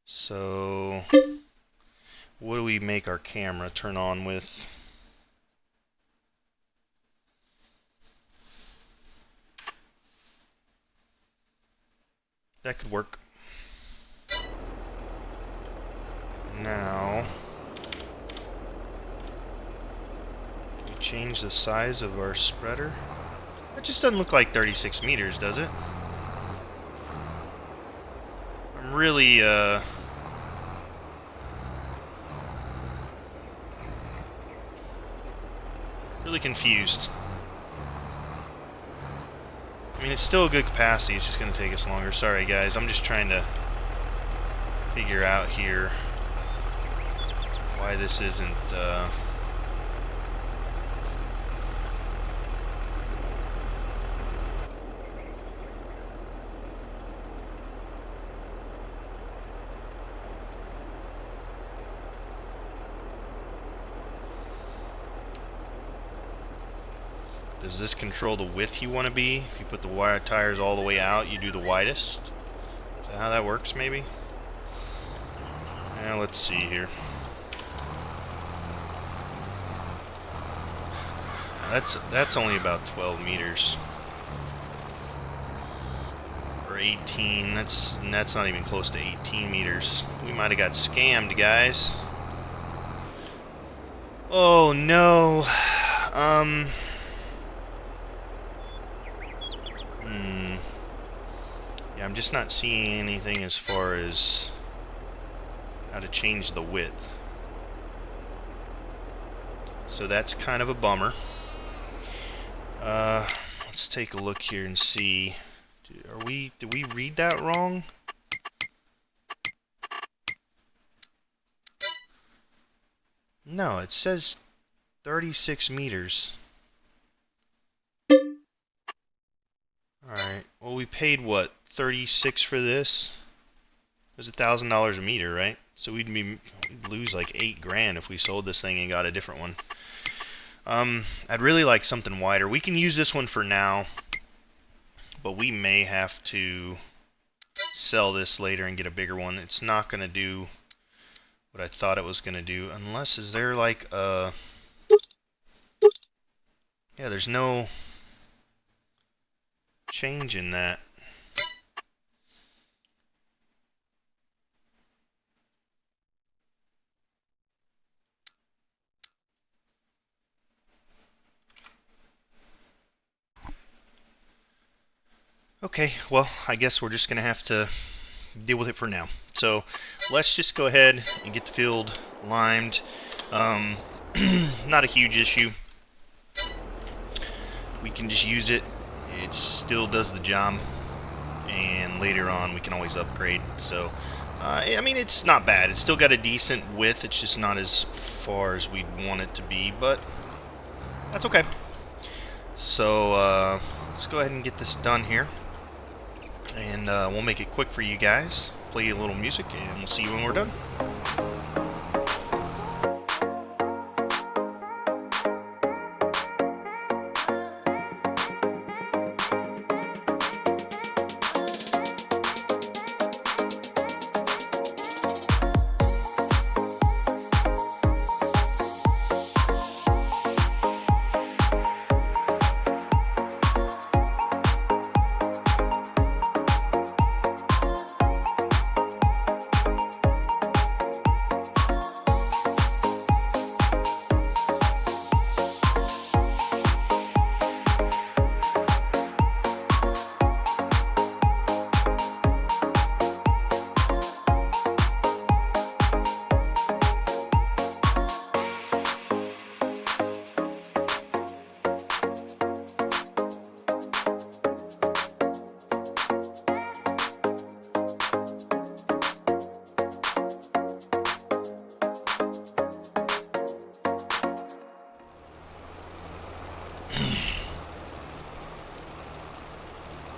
So what do we make our camera turn on with? That could work. Now, can we change the size of our spreader? That just doesn't look like 36 meters, does it? I'm really, really confused. I mean, it's still a good capacity, it's just going to take us longer. Sorry guys, I'm just trying to figure out here why this isn't, Does this control the width you want to be? If you put the wire tires all the way out, you do the widest. Is that how that works, maybe? Yeah, let's see here. That's only about 12 meters. Or 18. That's not even close to 18 meters. We might have got scammed, guys. Oh no. Yeah, I'm just not seeing anything as far as how to change the width. So that's kind of a bummer. Let's take a look here and see. Did we read that wrong? No, it says 36 meters. Alright, well we paid what, 36 for this? It was $1,000 a meter, right? So we'd lose like 8 grand if we sold this thing and got a different one. I'd really like something wider. We can use this one for now, but we may have to sell this later and get a bigger one. It's not going to do what I thought it was going to do, unless, is there like a... Yeah, there's no change in that. Okay, well, I guess we're just going to have to deal with it for now. So let's just go ahead and get the field limed. Not a huge issue. We can just use it. It still does the job. And later on we can always upgrade. So, I mean, it's not bad. It's still got a decent width. It's just not as far as we'd want it to be, but that's okay. So, let's go ahead and get this done here. And we'll make it quick for you guys. Play a little music, and we'll see you when we're done.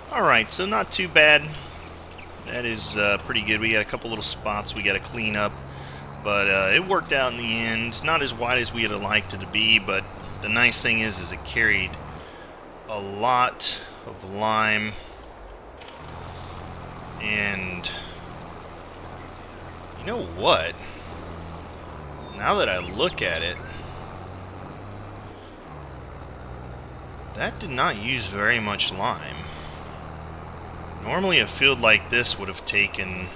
Alright, so not too bad. That is pretty good. We got a couple little spots we got to clean up, but it worked out in the end. Not as wide as we had liked it to be, but the nice thing is it carried a lot of lime, and you know what? Now that I look at it, that did not use very much lime. Normally a field like this would have taken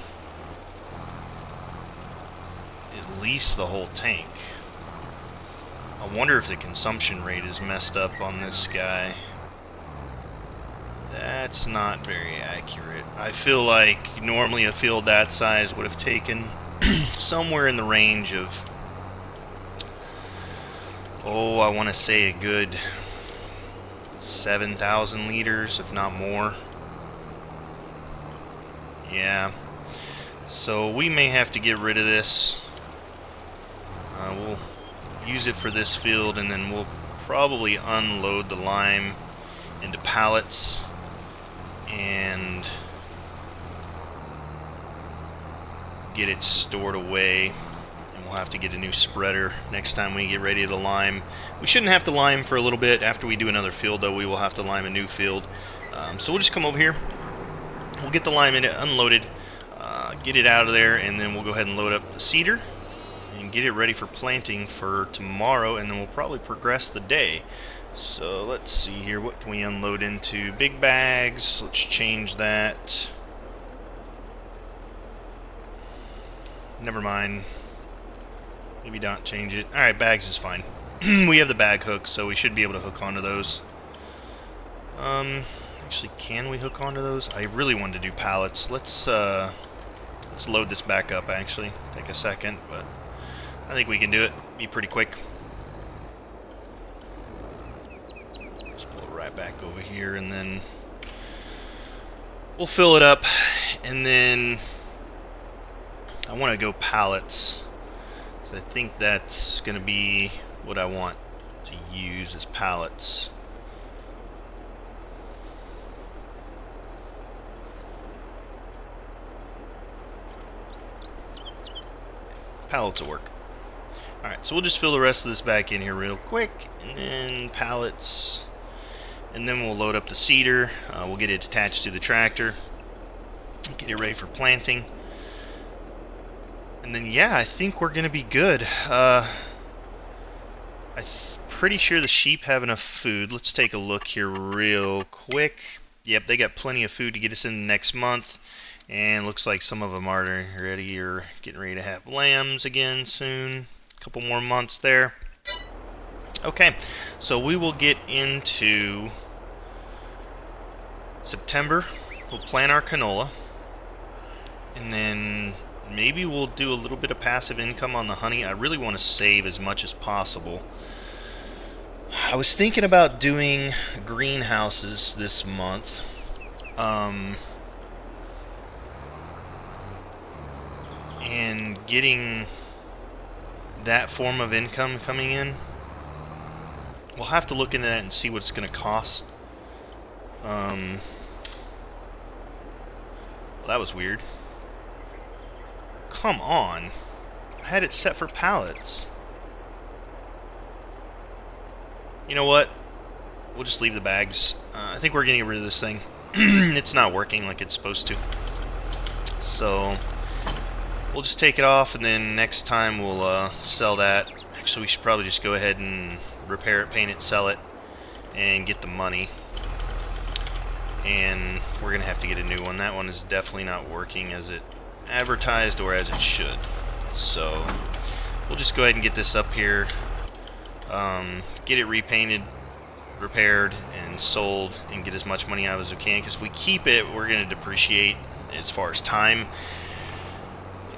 at least the whole tank. I wonder if the consumption rate is messed up on this guy. That's not very accurate. I feel like normally a field that size would have taken somewhere in the range of, oh, I want to say a good 7,000 liters, if not more. Yeah, so we may have to get rid of this. We'll use it for this field, and then we'll probably unload the lime into pallets and get it stored away, and we'll we'll have to get a new spreader next time we get ready to lime. We shouldn't have to lime for a little bit. After we do another field, though, we will have to lime a new field. So we'll just come over here. We'll get the lime in it, unloaded, get it out of there, and then we'll go ahead and load up the seeder and get it ready for planting for tomorrow, and then we'll probably progress the day. So let's see here, what can we unload into? Big bags, let's change that. Never mind. Maybe not change it. Alright, bags is fine. We have the bag hook, so we should be able to hook onto those. Actually, can we hook onto those? I really wanted to do pallets. Let's load this back up, actually. Take a second, but I think we can do it. Be pretty quick. Just pull it right back over here, and then we'll fill it up, and then I want to go pallets. So I think that's going to be what I want to use as pallets. Pallets will work. Alright, so we'll just fill the rest of this back in here real quick, and then pallets, and then we'll load up the seeder. We'll get it attached to the tractor, get it ready for planting, and then yeah, I think we're gonna be good. I'm pretty sure the sheep have enough food. Let's take a look here real quick. Yep, they got plenty of food to get us in next month. And looks like some of them are ready or getting ready to have lambs again soon. A couple more months there. Okay, so we will get into September. We'll plant our canola. And then maybe we'll do a little bit of passive income on the honey. I really want to save as much as possible. I was thinking about doing greenhouses this month. And getting that form of income coming in. We'll have to look into that and see what it's going to cost. Well, that was weird. Come on. I had it set for pallets. You know what? We'll just leave the bags. I think we're getting rid of this thing. It's not working like it's supposed to. So we'll just take it off, and then next time we'll sell that. Actually, we should probably just go ahead and repair it, paint it, sell it, and get the money. And we're going to have to get a new one. That one is definitely not working as it advertised or as it should. So we'll just go ahead and get this up here, get it repainted, repaired, and sold, and get as much money out as we can. Because if we keep it, we're going to depreciate as far as time.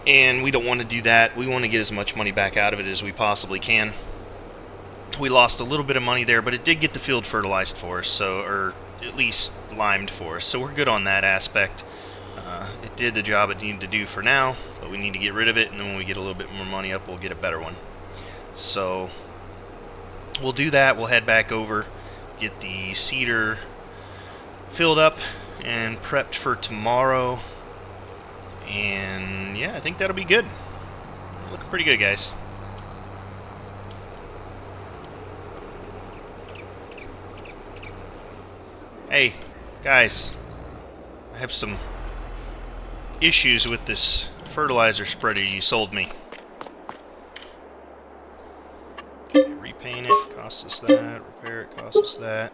And we don't want to do that. We want to get as much money back out of it as we possibly can. We lost a little bit of money there, but it did get the field fertilized for us, or at least limed for us. So we're good on that aspect. It did the job it needed to do for now, but we need to get rid of it, and then when we get a little bit more money up, we'll get a better one. So we'll do that. We'll head back over, get the seeder filled up and prepped for tomorrow. And yeah, I think that'll be good. Looking pretty good, guys. Hey, guys, I have some issues with this fertilizer spreader you sold me. Okay, repaint it, cost us that. Repair it, cost us that.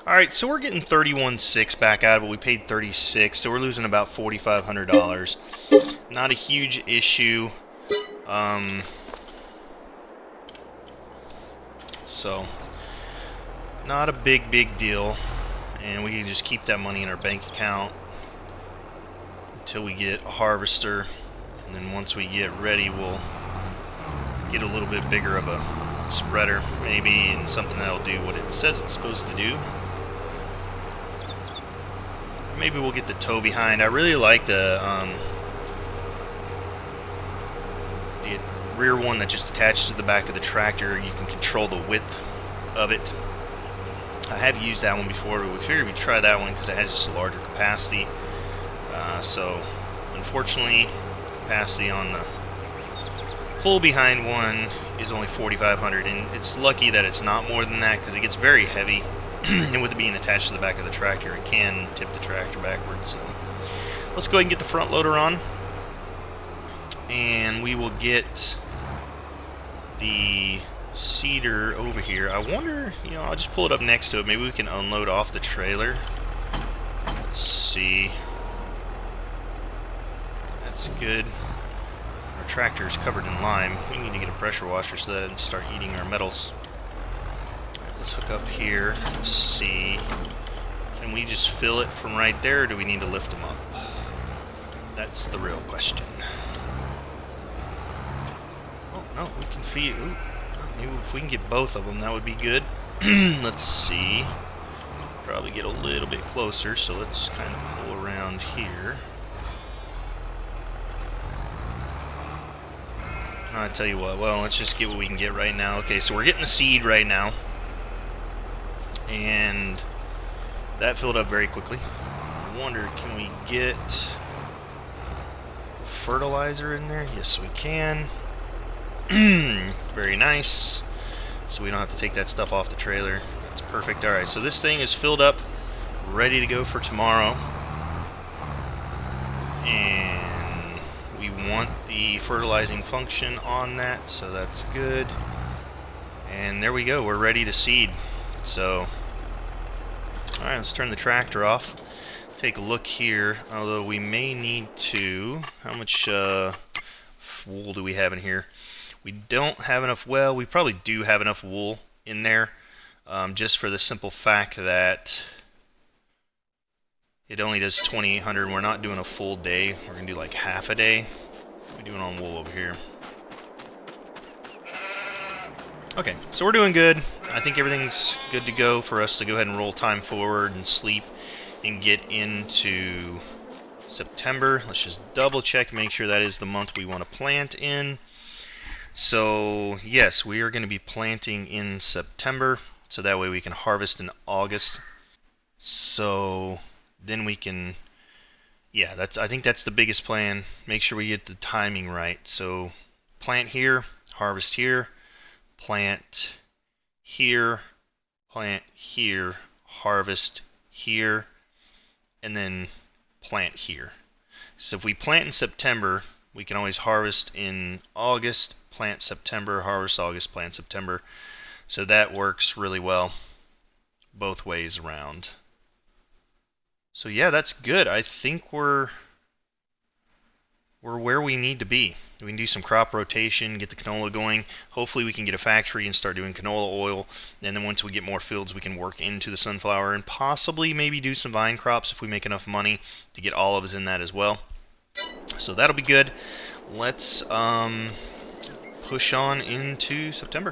Alright, so we're getting $31,600 back out of it. We paid $36,000, so we're losing about $4,500. Not a huge issue. So, not a big deal. And we can just keep that money in our bank account until we get a harvester. And then once we get ready, we'll get a little bit bigger of a spreader, maybe, and something that'll do what it says it's supposed to do. Maybe we'll get the tow behind. I really like the rear one that just attaches to the back of the tractor. You can control the width of it. I have used that one before, but we figured we'd try that one because it has just a larger capacity. So unfortunately, capacity on the pull behind one is only 4,500, and it's lucky that it's not more than that because it gets very heavy, and with it being attached to the back of the tractor, it can tip the tractor backwards. So let's go ahead and get the front loader on, and we will get the seeder over here. I wonder, you know, I'll just pull it up next to it. Maybe we can unload off the trailer. Let's see. That's good. Our tractor is covered in lime. We need to get a pressure washer so that it doesn't start eating our metals. Alright, let's hook up here. Let's see. Can we just fill it from right there, or do we need to lift them up? That's the real question. Oh, no, we can feed. Ooh, maybe if we can get both of them, that would be good. Let's see. Probably get a little bit closer, so let's kind of pull around here. I tell you what, well, let's just get what we can get right now. Okay, so we're getting the seed right now, and that filled up very quickly. I wonder, can we get fertilizer in there? Yes, we can. Very nice. So we don't have to take that stuff off the trailer. That's perfect. Alright, so this thing is filled up, ready to go for tomorrow. And we want the fertilizing function on that, so that's good. And there we go, we're ready to seed. So, alright, let's turn the tractor off. Take a look here, although we may need to. How much wool do we have in here? We don't have enough. Well, we probably do have enough wool in there, just for the simple fact that it only does 2,800, and we're not doing a full day. We're going to do like half a day. We're doing on wool over here. Okay, so we're doing good. I think everything's good to go for us to go ahead and roll time forward and sleep and get into September. Let's just double check, make sure that is the month we want to plant in. So yes, we are going to be planting in September, so that way we can harvest in August. So then we can, yeah, I think that's the biggest plan. Make sure we get the timing right. So plant here, harvest here, plant here, harvest here, and then plant here. So if we plant in September, we can always harvest in August, plant September, harvest August, plant September. So that works really well both ways around. So yeah, that's good. I think we're where we need to be. We can do some crop rotation, get the canola going. Hopefully we can get a factory and start doing canola oil. And then once we get more fields, we can work into the sunflower and possibly maybe do some vine crops if we make enough money to get olives in that as well. So that'll be good. Let's push on into September.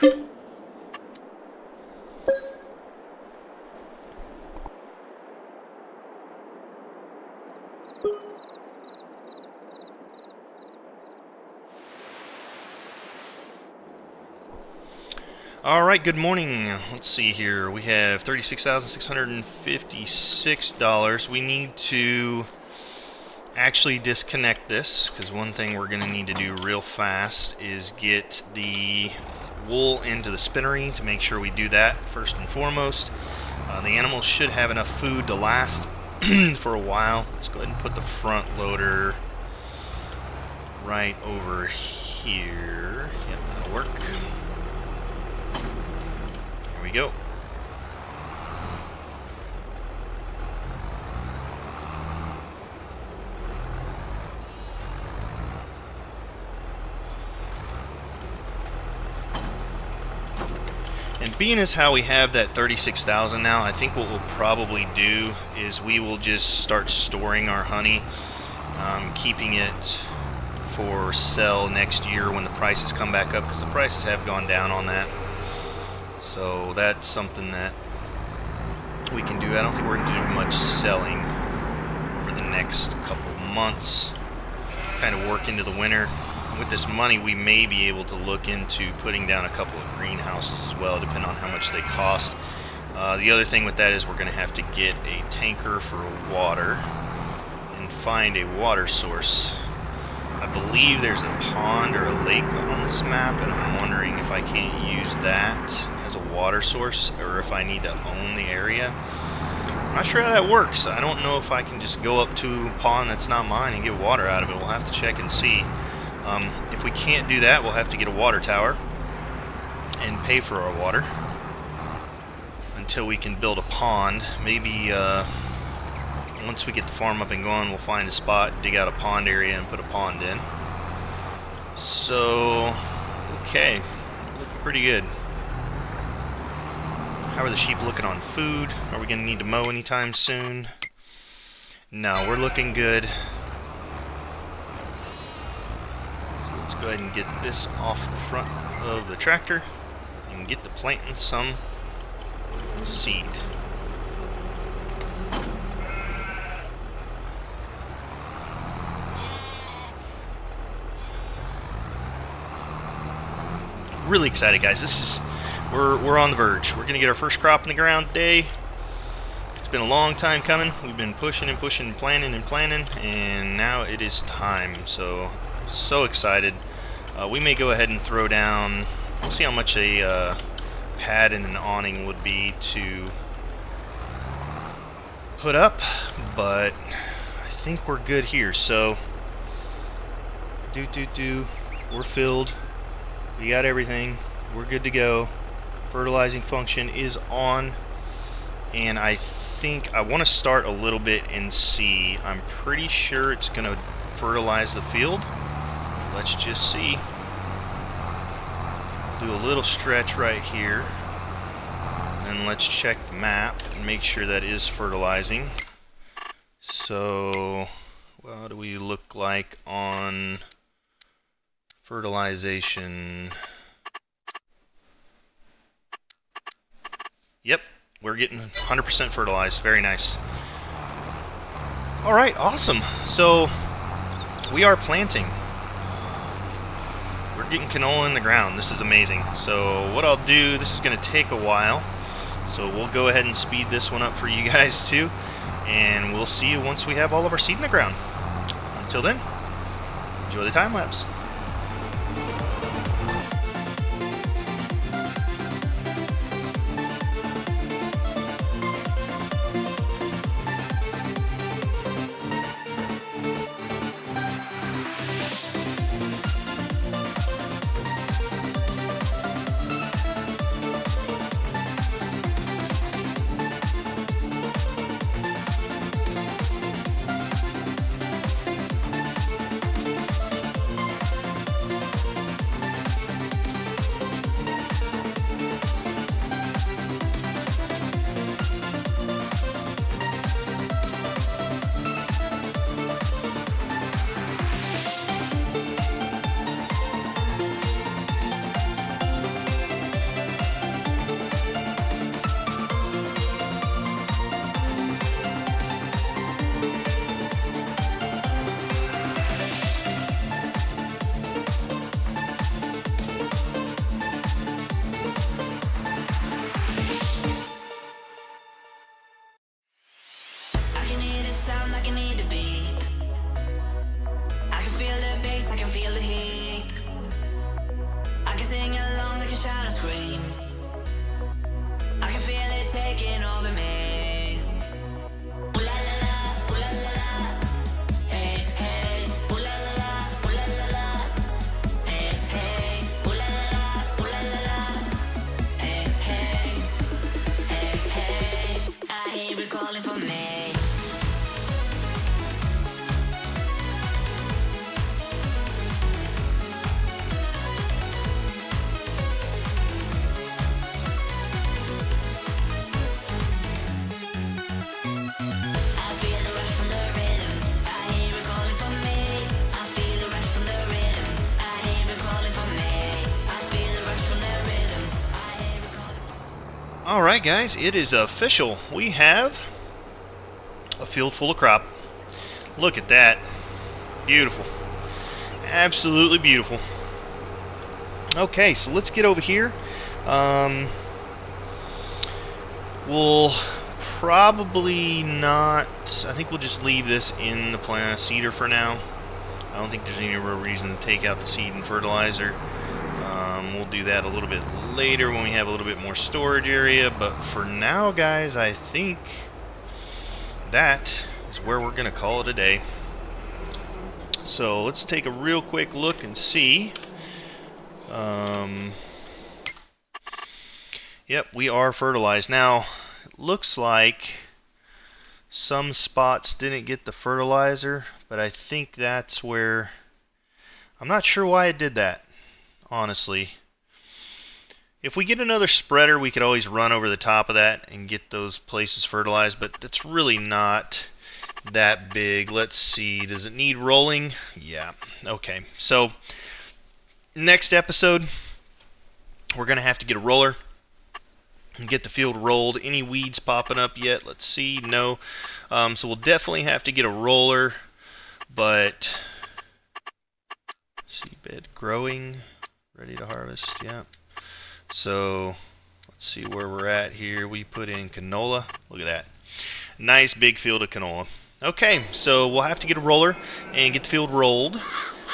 Alright, good morning. Let's see here. We have $36,656. We need to actually disconnect this, because one thing we're going to need to do real fast is get the wool into the spinnery to make sure we do that first and foremost. The animals should have enough food to last for a while. Let's go ahead and put the front loader right over here. Yep, that'll work. There we go. And being as how we have that 36,000 now, I think what we'll probably do is we will just start storing our honey, keeping it for sell next year when the prices come back up, because the prices have gone down on that. So that's something that we can do. I don't think we're going to do much selling for the next couple months. Kind of work into the winter. With this money, we may be able to look into putting down a couple of greenhouses as well, depending on how much they cost. The other thing with that is we're going to have to get a tanker for water and find a water source. I believe there's a pond or a lake on this map, and I'm wondering if I can't use that as a water source, or if I need to own the area. I'm not sure how that works. I don't know if I can just go up to a pond that's not mine and get water out of it. We'll have to check and see. If we can't do that, we'll have to get a water tower and pay for our water until we can build a pond. Maybe once we get the farm up and going, we'll find a spot, dig out a pond area, and put a pond in. So, okay, looking pretty good. How are the sheep looking on food? Are we going to need to mow anytime soon? No, we're looking good. So let's go ahead and get this off the front of the tractor and get to planting some seed. Really excited, guys. We're on the verge. We're gonna get our first crop in the ground today. It's been a long time coming. We've been pushing and pushing, planning and planning, and now it is time. So excited. We may go ahead and throw down. We'll see how much a pad and an awning would be to put up, but I think we're good here. So we're filled. We got everything. We're good to go. Fertilizing function is on, and I think I want to start a little bit and see. I'm pretty sure it's going to fertilize the field. Let's just see. Do a little stretch right here, and let's check the map and make sure that is fertilizing. So, what do we look like on fertilization? Yep, we're getting 100% fertilized. Very nice. Alright, awesome. So, we are planting. We're getting canola in the ground. This is amazing. So, what I'll do, this is going to take a while. So, we'll go ahead and speed this one up for you guys too. And we'll see you once we have all of our seed in the ground. Until then, enjoy the time lapse. I can hear the beat. I can feel the bass, I can feel the heat. I can sing along, I can shout and scream. I can feel it taking over me. Ooh la la la, ooh la la la. Hey, hey, ooh la la la, ooh la la la. Hey, hey, ooh la la la, ooh la la la. Hey, hey, hey, hey. I hear it calling for me. Alright guys, it is official. We have a field full of crop. Look at that. Beautiful. Absolutely beautiful. Okay, so let's get over here. We'll probably not... I think we'll just leave this in the plant cedar for now. don't think there's any real reason to take out the seed and fertilizer. We'll do that a little bit later when we have a little bit more storage area, but for now, guys, I think that is where we're gonna call it a day. So let's take a real quick look and see. Yep, we are fertilized. Now, it looks like some spots didn't get the fertilizer, but I think that's where... I'm not sure why it did that, honestly. If we get another spreader, we could always run over the top of that and get those places fertilized, but that's really not that big. Let's see, does it need rolling? Yeah, okay. So, next episode, we're going to have to get a roller and get the field rolled. Any weeds popping up yet? Let's see. No. So we'll definitely have to get a roller, but seedbed growing, ready to harvest. Yeah. So let's see where we're at here. We put in canola. Look at that. Nice big field of canola. Okay, so we'll have to get a roller and get the field rolled.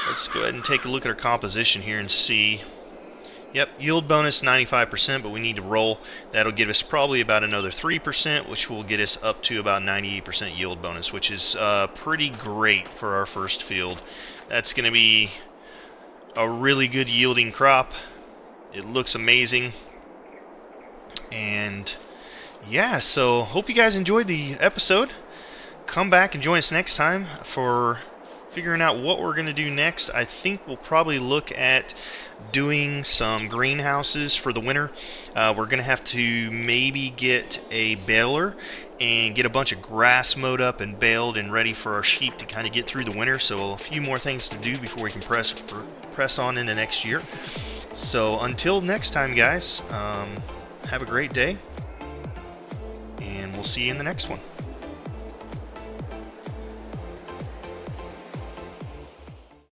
Let's go ahead and take a look at our composition here and see. Yep, yield bonus 95%, but we need to roll. That'll give us probably about another 3%, which will get us up to about 98% yield bonus, which is pretty great for our first field. That's going to be a really good yielding crop. It looks amazing. And yeah, so hope you guys enjoyed the episode. Come back and join us next time for figuring out what we're going to do next. I think we'll probably look at doing some greenhouses for the winter. We're going to have to maybe get a baler and get a bunch of grass mowed up and baled and ready for our sheep to kind of get through the winter. So a few more things to do before we can press on into next year. So until next time, guys, have a great day, and we'll see you in the next one.